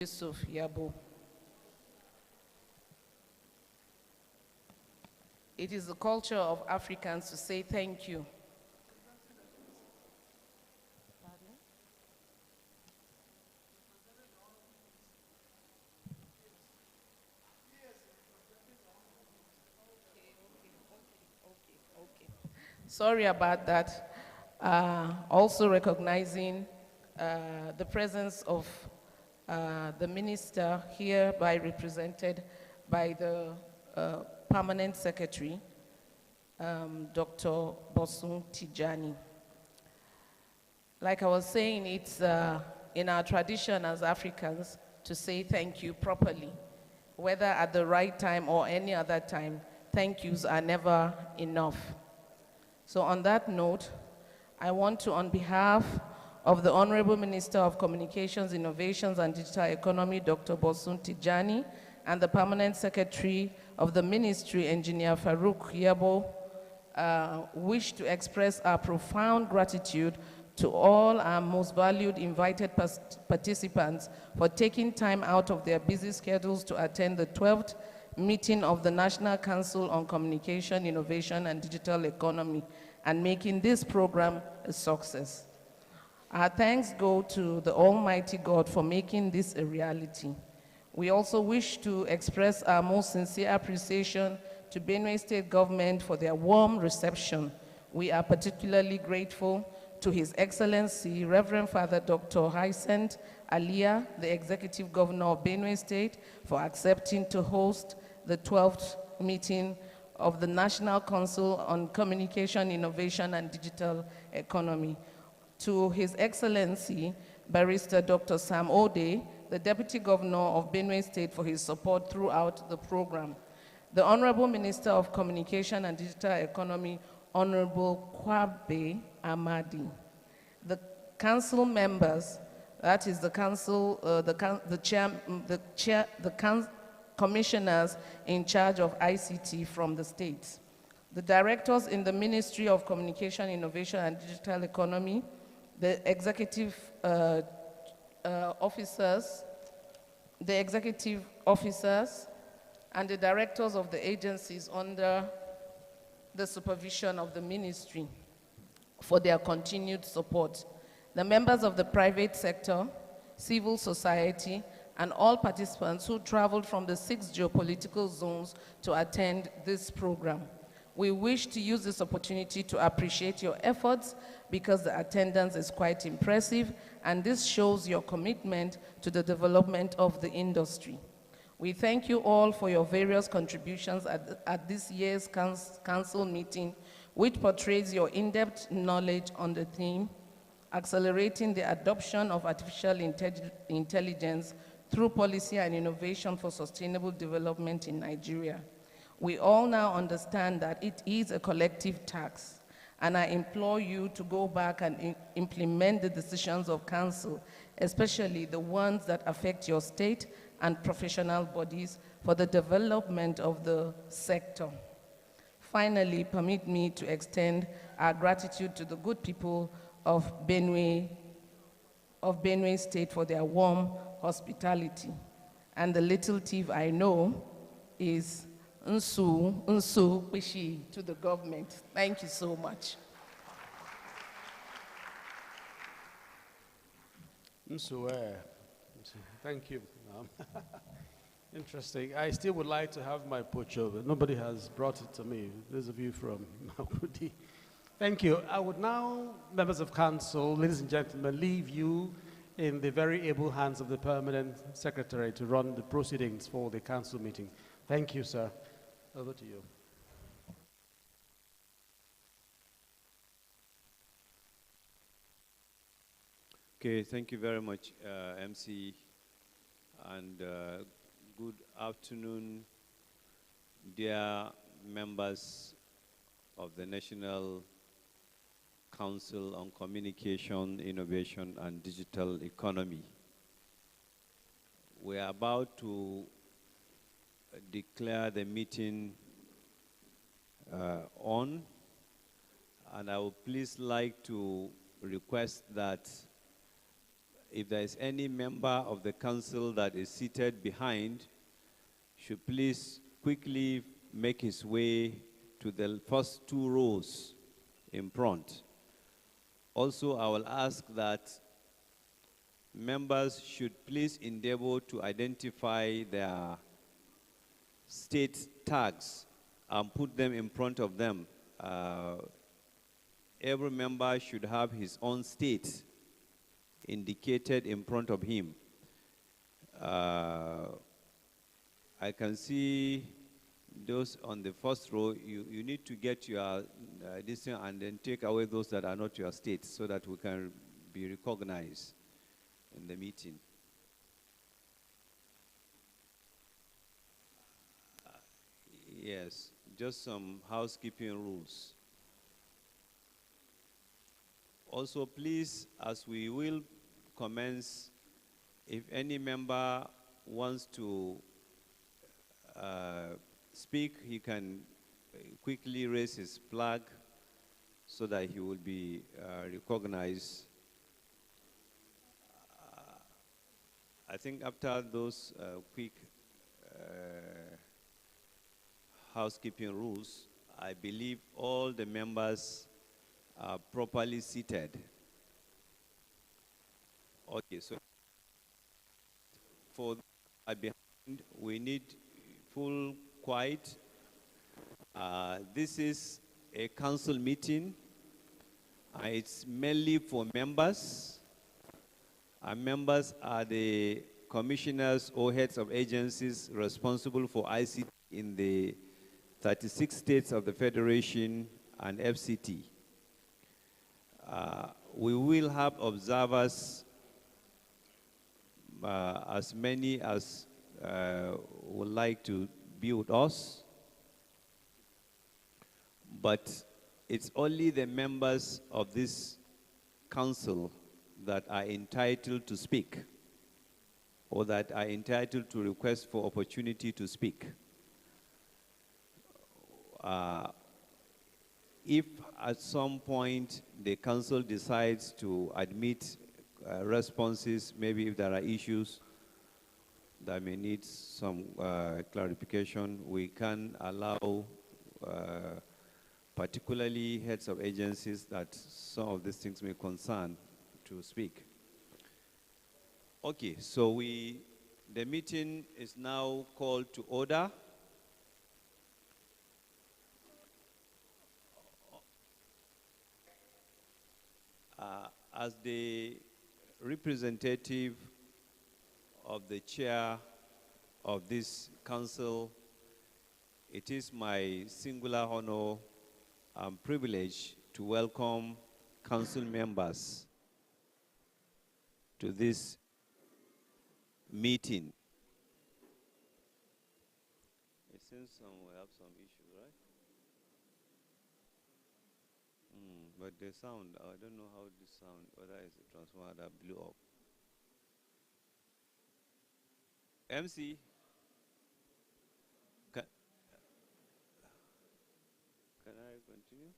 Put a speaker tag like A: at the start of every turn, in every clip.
A: Yusuf Yabo. It is the culture of Africans to say thank you. Sorry about that. Also recognizing the presence of the minister hereby represented by the permanent secretary, Dr. Bosun Tijani. Like I was saying, it's in our tradition as Africans to say thank you properly, whether at the right time or any other time. Thank yous are never enough. So on that note, I want to, on behalf of the Honorable Minister of Communications, Innovations and Digital Economy, Dr. Bosun Tijani, and the Permanent Secretary of the Ministry, Engineer Farouk Yabo, wish to express our profound gratitude to all our most valued invited participants for taking time out of their busy schedules to attend the 12th meeting of the National Council on Communication, Innovation and Digital Economy and making this program a success. Our thanks go to the Almighty God for making this a reality. We also wish to express our most sincere appreciation to Benue State government for their warm reception. We are particularly grateful to His Excellency, Reverend Father Dr. Hyacinth Alia, the Executive Governor of Benue State, for accepting to host the 12th meeting of the National Council on Communication, Innovation and Digital Economy. To His Excellency, Barrister Dr. Sam Ode, the Deputy Governor of Benue State, for his support throughout the program. The Honorable Minister of Communication and Digital Economy, Honorable Kwabe Amadi. The council members, that is the council, commissioners in charge of ICT from the states. The directors in the Ministry of Communication, Innovation and Digital Economy, the executive officers, and the directors of the agencies under the supervision of the ministry for their continued support. The members of the private sector, civil society, and all participants who traveled from the 6 geopolitical zones to attend this program. We wish to use this opportunity to appreciate your efforts because the attendance is quite impressive, and this shows your commitment to the development of the industry. We thank you all for your various contributions at this year's council meeting, which portrays your in-depth knowledge on the theme, accelerating the adoption of artificial intelligence through policy and innovation for sustainable development in Nigeria. We all now understand that it is a collective task, and I implore you to go back and implement the decisions of council, especially the ones that affect your state and professional bodies for the development of the sector. Finally, permit me to extend our gratitude to the good people of Benue State for their warm hospitality. And the little tip I know is Nsu Bishi to the government. Thank you so much.
B: Nsu, thank you. Interesting. I still would like to have my pocho, but nobody has brought it to me. Those of you from Makurdi. Thank you. I would now, members of council, ladies and gentlemen, leave you in the very able hands of the permanent secretary to run the proceedings for the council meeting. Thank you, sir. Over to you.
C: Okay, thank you very much, MC, and good afternoon, dear members of the National Council on Communication, Innovation and Digital Economy. We are about to declare the meeting on, and I would please like to request that if there is any member of the council that is seated behind, should please quickly make his way to the first 2 rows in front. Also, I will ask that members should please endeavor to identify their state tags and put them in front of them. Every member should have his own state indicated in front of him. I can see those on the first row. You need to get your this thing and then take away those that are not your state so that we can be recognized in the meeting. Yes, just some housekeeping rules. Also, please, as we will commence, if any member wants to speak, he can quickly raise his flag so that he will be recognized. I think after those quick housekeeping rules, I believe all the members are properly seated. Okay, so for behind, we need full quiet. This is a council meeting. It's mainly for members. And members are the commissioners or heads of agencies responsible for ICT in the 36 states of the Federation and FCT. We will have observers, as many as would like to be with us, but it's only the members of this council that are entitled to speak or that are entitled to request for opportunity to speak. If at some point the council decides to admit responses, maybe if there are issues that may need some clarification, we can allow particularly heads of agencies that some of these things may concern to speak. Okay, so the meeting is now called to order. As the representative of the chair of this council, it is my singular honor and privilege to welcome council members to this meeting. It seems we have some issues, right? But the sound, I don't know how this sound, whether it's a transformer that blew up. MC, can I continue?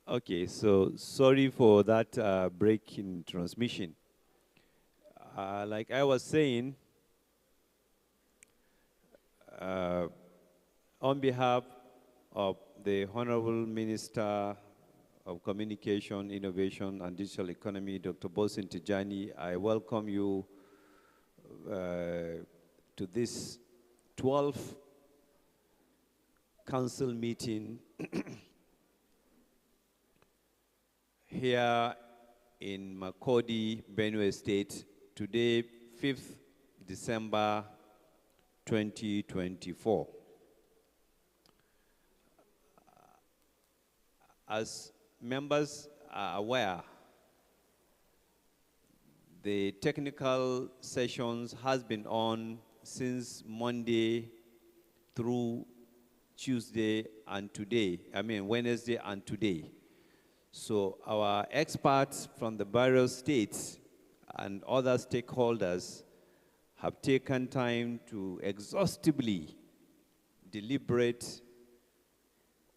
C: Okay, so sorry for that break in transmission. Like I was saying, on behalf of the Honorable Minister of Communication, Innovation, and Digital Economy, Dr. Bosin Tijani, I welcome you to this 12th council meeting here in Makodi, Benue State. Today, 5th December 2024. As members are aware, the technical sessions has been on since Monday through Tuesday and today, Wednesday and today. So our experts from the various states and other stakeholders have taken time to exhaustively deliberate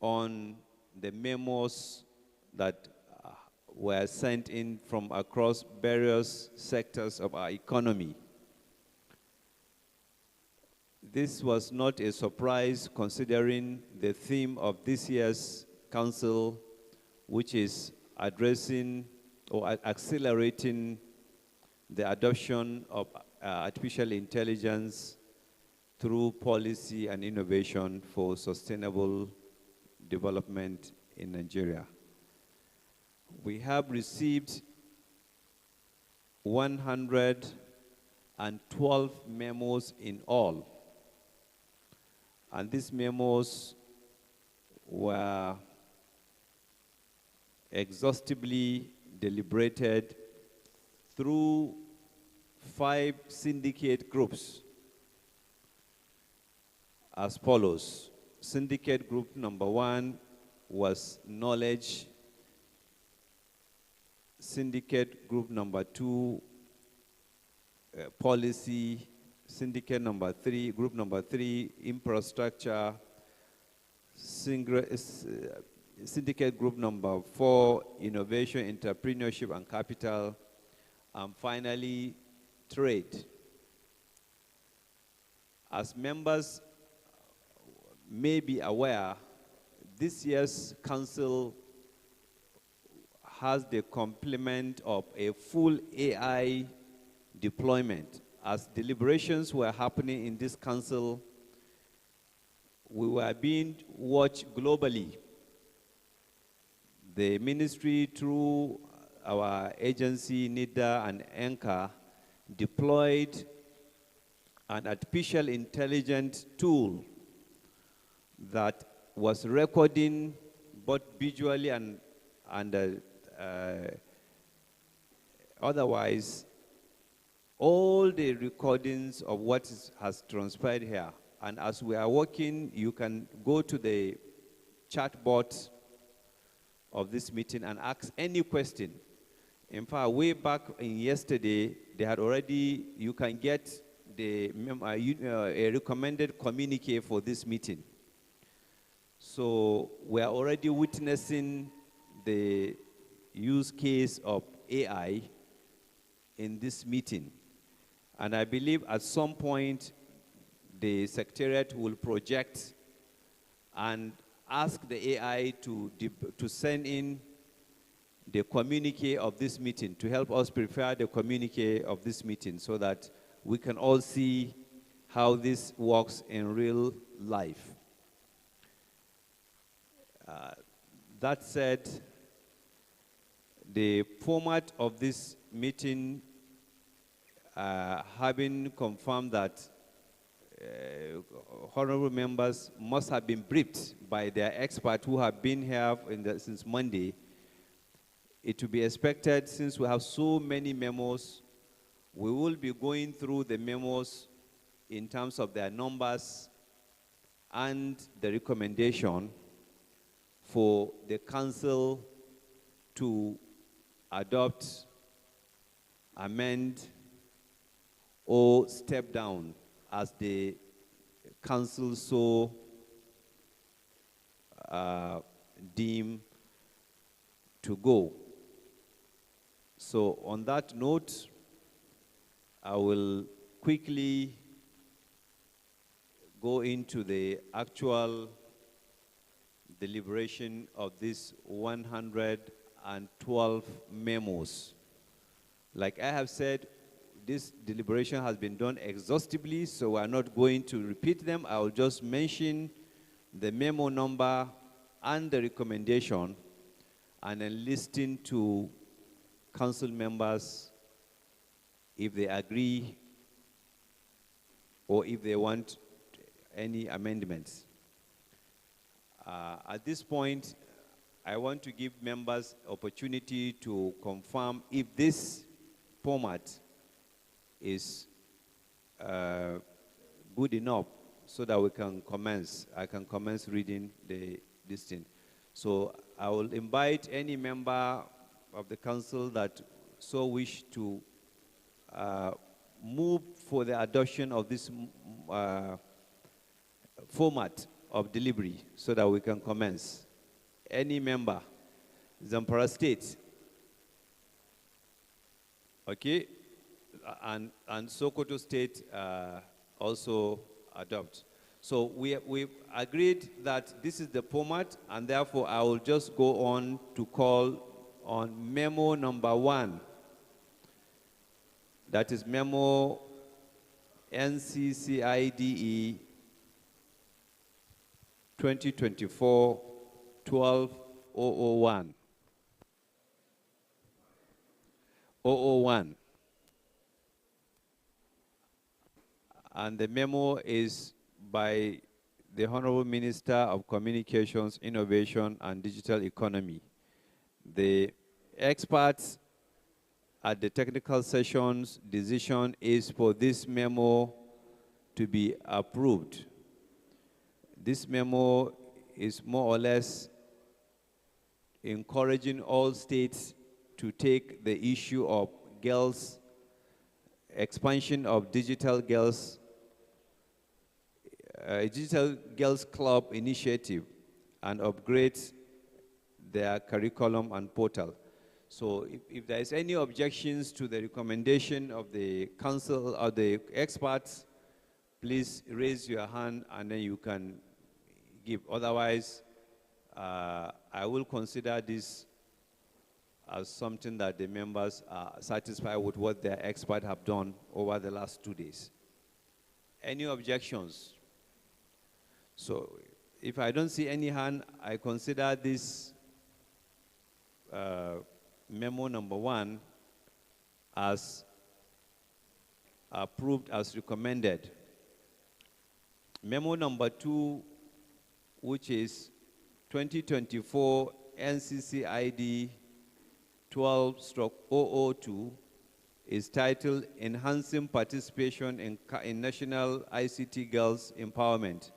C: on the memos that were sent in from across various sectors of our economy. This was not a surprise considering the theme of this year's council, which is addressing or accelerating the adoption of artificial intelligence through policy and innovation for sustainable development in Nigeria. We have received 112 memos in all. And these memos were exhaustively deliberated through 5 syndicate groups as follows. Syndicate group number 1 was knowledge. Syndicate group number 2, policy. Syndicate number 3, group number 3, infrastructure. Syndicate group number 4, innovation, entrepreneurship, and capital. And finally, trade. As members may be aware, this year's council has the complement of a full AI deployment. As deliberations were happening in this council, we were being watched globally. The ministry, through our agency, NIDA and ENCA, deployed an artificial intelligence tool that was recording both visually and otherwise all the recordings of what has transpired here. And as we are working, you can go to the chat bot of this meeting and ask any question. In fact, way back in yesterday, they had already, you can get a recommended communique for this meeting. So we are already witnessing the use case of AI in this meeting. And I believe at some point, the Secretariat will project and ask the AI to send in the communique of this meeting, to help us prepare the communique of this meeting so that we can all see how this works in real life. That said, the format of this meeting, having confirmed that honorable members must have been briefed by their experts who have been here since Monday, it will be expected, since we have so many memos, we will be going through the memos in terms of their numbers and the recommendation for the council to adopt, amend, or step down as the council so deem to go. So on that note, I will quickly go into the actual deliberation of these 112 memos. Like I have said, this deliberation has been done exhaustively, so we're not going to repeat them. I will just mention the memo number and the recommendation, and then listen to council members if they agree or if they want any amendments. At this point, I want to give members opportunity to confirm if this format is good enough so that we can commence. I can commence reading this thing. So I will invite any member of the council that so wish to move for the adoption of this format of delivery so that we can commence. Any member, Zamfara State, okay, and Sokoto State also adopt. So we've agreed that this is the format, and therefore I will just go on to call on memo number 1. That is memo NCCIDE 2024-12-001. 001. And the memo is by the Honorable Minister of Communications, Innovation, and Digital Economy. The experts at the technical session's decision is for this memo to be approved. This memo is more or less encouraging all states to take the issue of girls, expansion of Digital Girls Club initiative and upgrade their curriculum and portal. So if there is any objections to the recommendation of the council or the experts, please raise your hand and then you can give. Otherwise, I will consider this as something that the members are satisfied with what their experts have done over the last 2 days. Any objections? So if I don't see any hand, I consider this memo number 1 as approved as recommended. Memo number 2, which is 2024 NCCID 12/002, is titled Enhancing Participation in National ICT Girls Empowerment.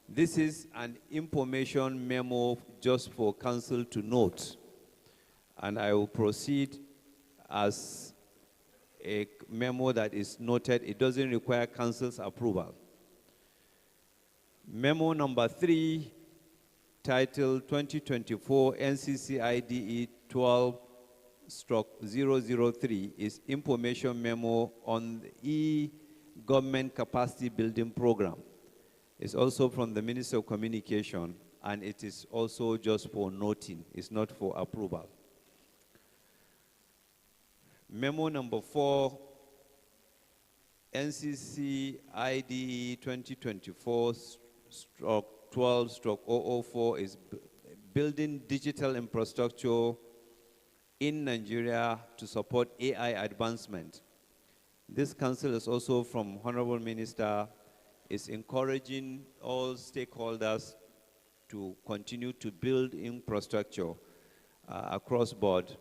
C: This is an information memo just for council to note, and I will proceed as a memo that is noted. It doesn't require council's approval. Memo number 3, titled 2024 NCCIDE 12/003, is information memo on the e-government capacity building program. It's also from the Minister of Communication, and it is also just for noting. It's not for approval. Memo number 4, NCCIDE 2024/12/004, is building digital infrastructure in Nigeria to support AI advancement. This council is also from Honorable Minister, is encouraging all stakeholders to continue to build infrastructure across board,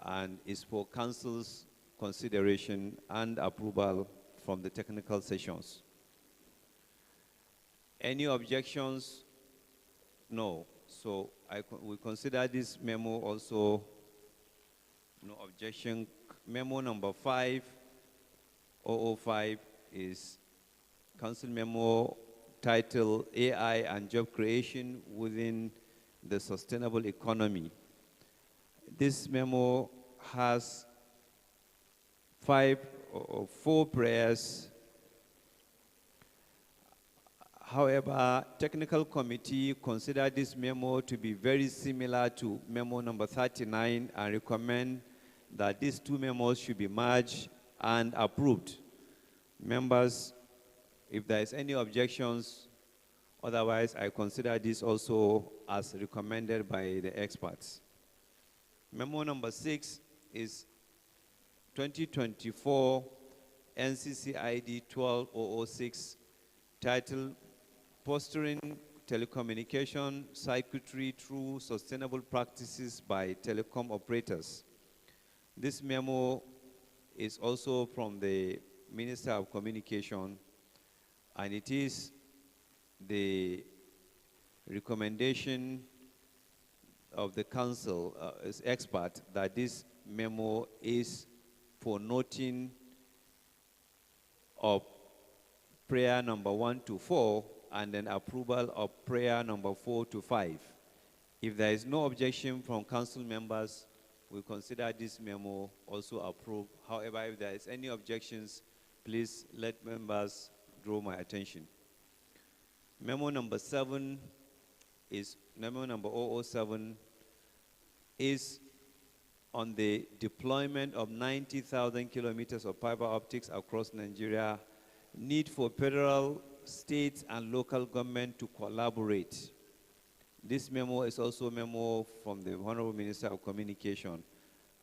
C: and is for council's consideration and approval from the technical sessions. Any objections? No. So we consider this memo also no objection. Memo number 5, 005, is council memo titled AI and Job Creation Within the Sustainable Economy. This memo has 4 prayers. However, technical committee considered this memo to be very similar to memo number 39 and recommend that these 2 memos should be merged and approved. Members, if there is any objections, otherwise I consider this also as recommended by the experts. Memo number 6 is 2024 NCCID 12006, titled Fostering Telecommunication Circuitry Through Sustainable Practices by Telecom Operators. This memo is also from the Minister of Communication, and it is the recommendation of the council as expert that this memo is for noting of prayer number 1 to 4 and then approval of prayer number 4 to 5. If there is no objection from council members, we consider this memo also approved. However, if there is any objections, please let members draw my attention. Memo number 7 is, memo number 007 is on the deployment of 90,000 kilometers of fiber optics across Nigeria, need for federal, state, and local government to collaborate. This memo is also a memo from the Honorable Minister of Communication,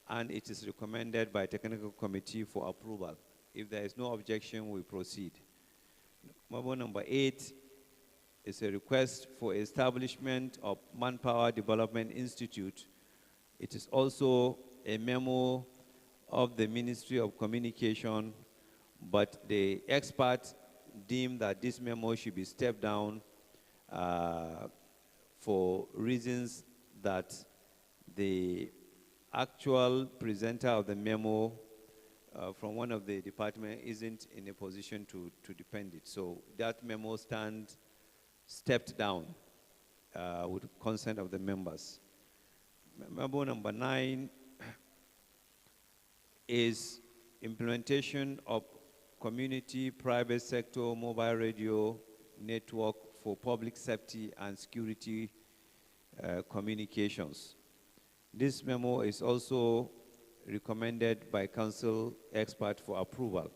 C: and it is recommended by Technical Committee for approval. If there is no objection, we proceed. Memo number 8 is a request for establishment of Manpower Development Institute. It is also a memo of the Ministry of Communication, but the experts deem that this memo should be stepped down for reasons that the actual presenter of the memo from one of the departments isn't in a position to defend it. So that memo stands stepped down with consent of the members. Memo number 9 is implementation of community private sector mobile radio network for public safety and security communications. This memo is also recommended by council expert for approval.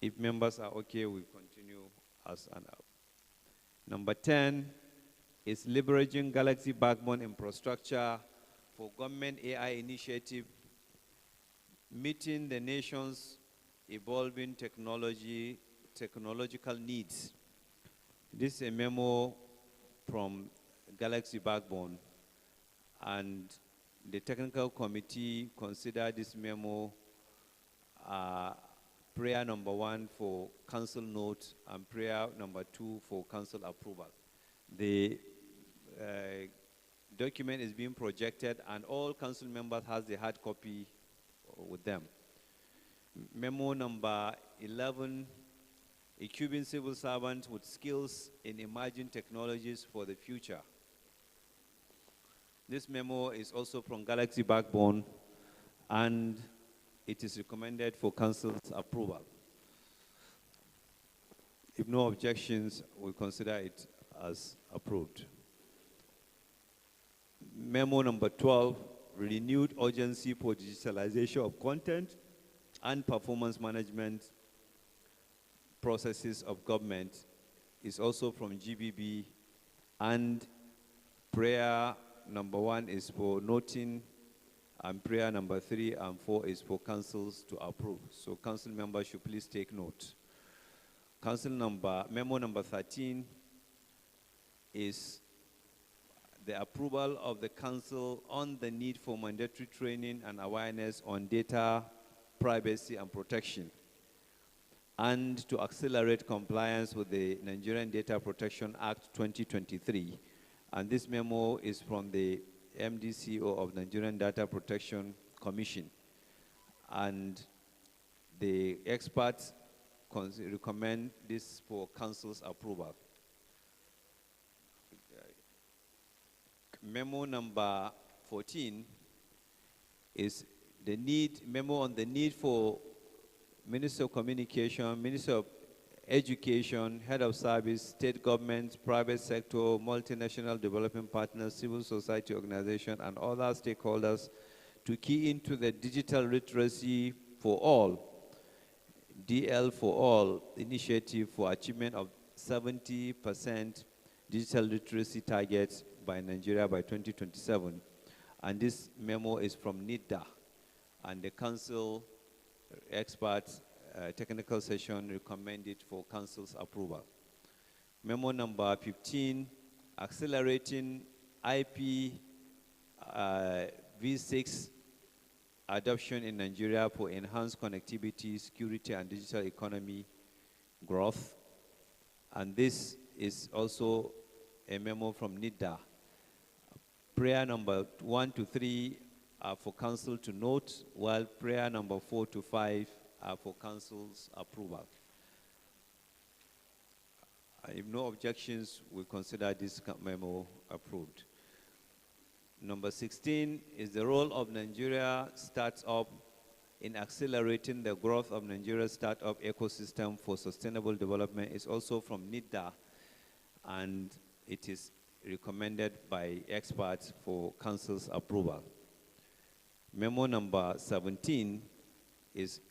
C: If members are okay, we continue as an up. Number 10 is leveraging Galaxy backbone infrastructure for government AI initiative, meeting the nation's evolving technological needs. This is a memo from Galaxy Backbone, and the technical committee considered this memo prayer number 1 for council note and prayer number 2 for council approval. The document is being projected, and all council members has the hard copy with them. Memo number 11, equipping civil servants with skills in emerging technologies for the future. This memo is also from Galaxy Backbone, and it is recommended for council's approval. If no objections, we consider it as approved. Memo number 12, renewed urgency for digitalization of content and performance management processes of government, is also from GBB, and prayer number 1 is for noting, and prayer number 3 and 4 is for councils to approve. So council members should please take note. Memo number 13 is the approval of the council on the need for mandatory training and awareness on data privacy and protection, and to accelerate compliance with the Nigerian Data Protection Act 2023. And this memo is from the MDCO of Nigerian Data Protection Commission. And the experts recommend this for council's approval. Memo number 14 is the memo on the need for Minister of Communication, Minister of Education, Head of Service, state governments, private sector, multinational development partners, civil society organizations, and other stakeholders to key into the digital literacy for all, DL for all initiative for achievement of 70% digital literacy targets by Nigeria by 2027. And this memo is from NIDA, and the council experts technical session recommended for council's approval. Memo number 15, accelerating IP V6 adoption in Nigeria for enhanced connectivity, security, and digital economy growth. And this is also a memo from NIDA. Prayer number 1 to 3 are for council to note, while prayer number 4 to 5 are for council's approval. If no objections, we consider this memo approved. Number 16 is the role of Nigeria startup in accelerating the growth of Nigeria's startup ecosystem for sustainable development. Is also from NIDA, and it is recommended by experts for council's approval. Memo number 17 is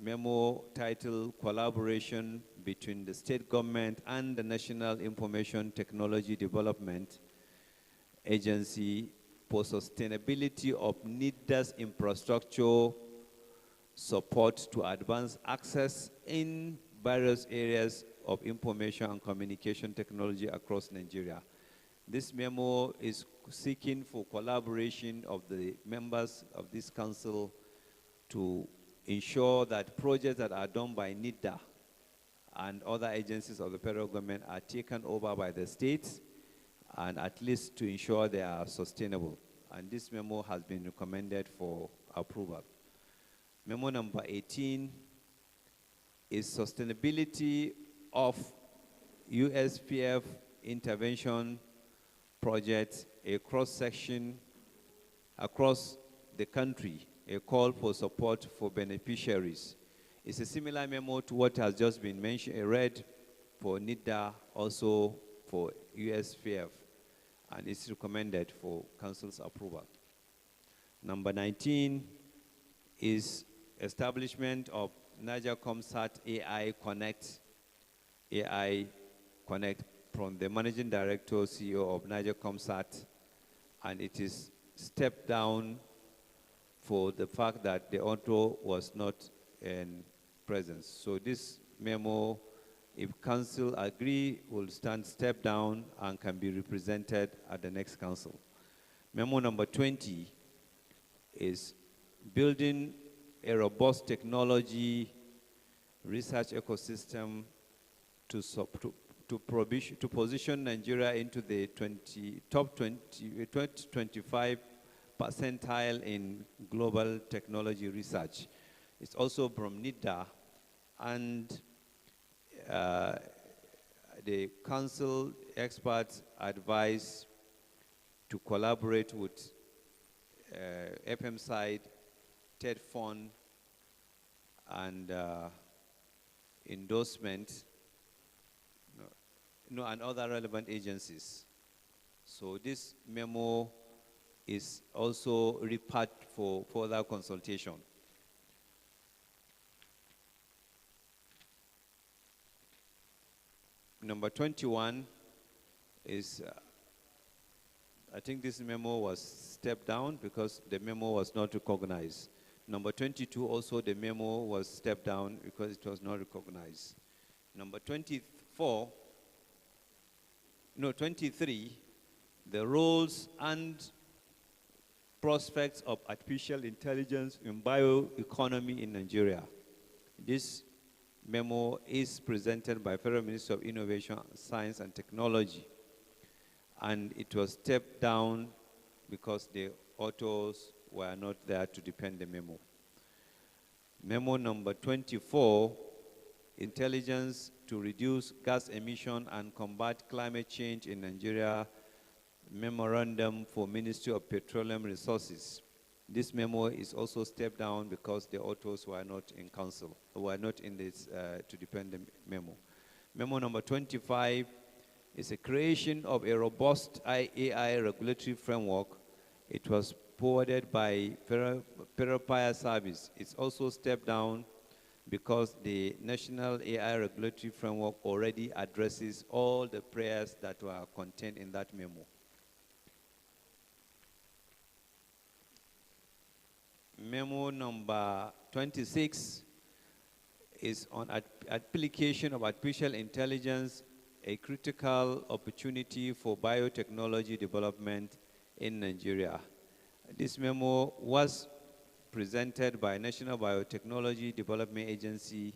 C: memo titled Collaboration between the state government and the National Information Technology Development Agency for sustainability of NIDA's infrastructure support to advance access in various areas of information and communication technology across Nigeria. This memo is seeking for collaboration of the members of this council to ensure that projects that are done by NIDA and other agencies of the federal government are taken over by the states, and at least to ensure they are sustainable. And this memo has been recommended for approval. Memo number 18 is sustainability of USPF intervention project, a cross-section across the country, a call for support for beneficiaries. It's a similar memo to what has just been mentioned, read for NIDA, also for USPF, and it's recommended for council's approval. Number 19 is establishment of Nccide AI Connect from the Managing Director, CEO of Nccide, and it is stepped down for the fact that the author was not in presence. So this memo, if council agree, will stand step down and can be represented at the next council. Memo number 20 is building a robust technology research ecosystem to position Nigeria into the top 25 percentile in global technology research. It's also from NIDA, and the council experts advise to collaborate with Nccide, TED Fund, and endorsement, and other relevant agencies. So this memo is also referred for further consultation. Number 21 is, I think this memo was stepped down because the memo was not recognized. Number 22 also, the memo was stepped down because it was not recognized. Number 23, the roles and prospects of artificial intelligence in bioeconomy in Nigeria. This memo is presented by Federal Minister of Innovation, Science and Technology, and it was stepped down because the authors were not there to defend the memo. Memo number 24, intelligence to reduce gas emission and combat climate change in Nigeria, memorandum for Ministry of Petroleum Resources. This memo is also stepped down because the authors were not in council, were not in this to defend the memo. Memo number 25 is a creation of a robust AI regulatory framework. It was forwarded by Federal Fire Service. It's also stepped down because the National AI Regulatory Framework already addresses all the prayers that were contained in that memo. Memo number 26 is on application of artificial intelligence, a critical opportunity for biotechnology development in Nigeria. This memo was presented by National Biotechnology Development Agency,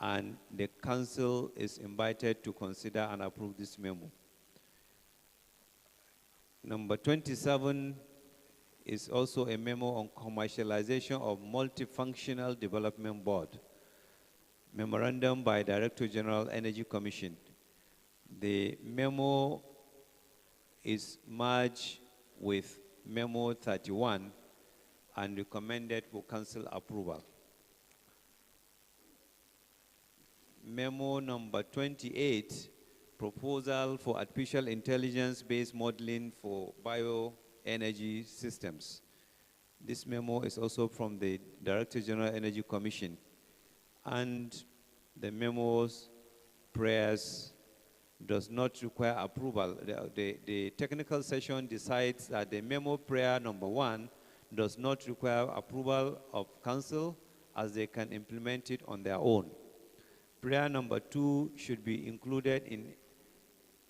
C: and the council is invited to consider and approve this memo. Number 27 is also a memo on commercialization of multifunctional development board. Memorandum by Director General Energy Commission. The memo is merged with Memo 31 and recommended for council approval. Memo number 28, proposal for artificial intelligence-based modeling for bioenergy systems. This memo is also from the Director General Energy Commission. And the memo's prayers does not require approval. The technical session decides that the memo prayer number 1 does not require approval of council, as they can implement it on their own. Prayer number 2 should be included in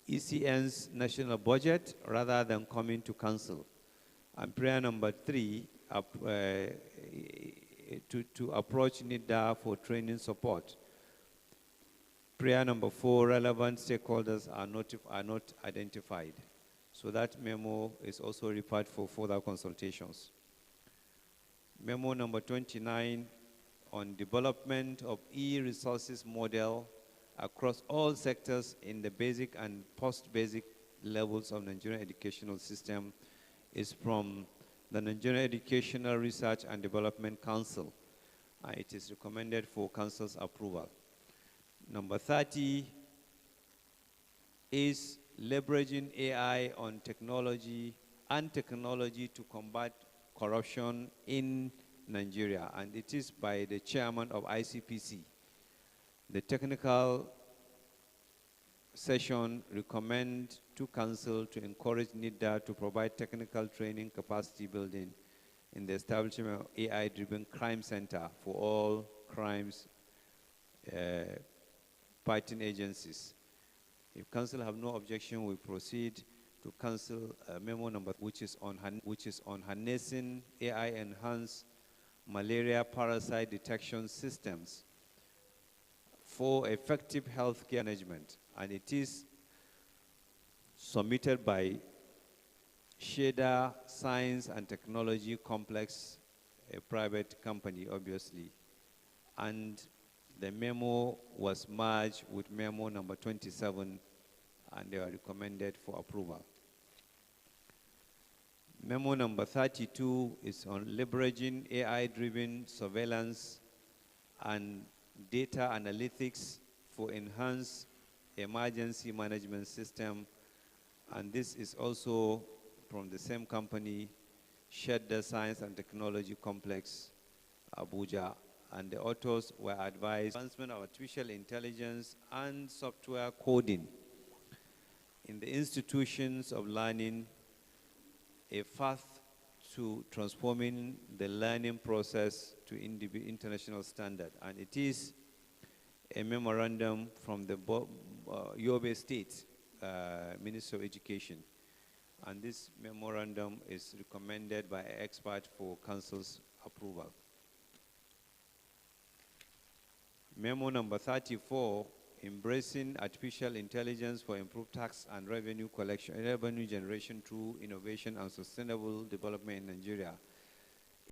C: ECN's national budget rather than coming to council. And prayer number 3, to approach NIDA for training support. Prayer number 4, relevant stakeholders are not identified. So that memo is also referred for further consultations. Memo number 29 on development of e-resources model across all sectors in the basic and post-basic levels of Nigerian educational system is from the Nigerian Educational Research and Development Council. It is recommended for council's approval. Number 30 is leveraging AI on technology to combat corruption in Nigeria, and it is by the chairman of ICPC. The technical session recommend to council to encourage NIDA to provide technical training capacity building in the establishment of AI-driven crime center for all crimes fighting agencies. If council have no objection, we proceed to council memo number, which is on harnessing AI-enhanced malaria parasite detection systems for effective healthcare management, and it is submitted by Sheda Science and Technology Complex, a private company, obviously. And the memo was merged with memo number 27, and they are recommended for approval. Memo number 32 is on leveraging AI-driven surveillance and data analytics for enhanced emergency management system, and this is also from the same company, Shedda Science and Technology Complex, Abuja, and the authors were advised advancement of artificial intelligence and software coding in the institutions of learning, a path to transforming the learning process to international standard. And it is a memorandum from the Yobe State Ministry of Education. And this memorandum is recommended by an expert for council's approval. Memo number 34, embracing artificial intelligence for improved tax and revenue collection, revenue generation through innovation and sustainable development in Nigeria.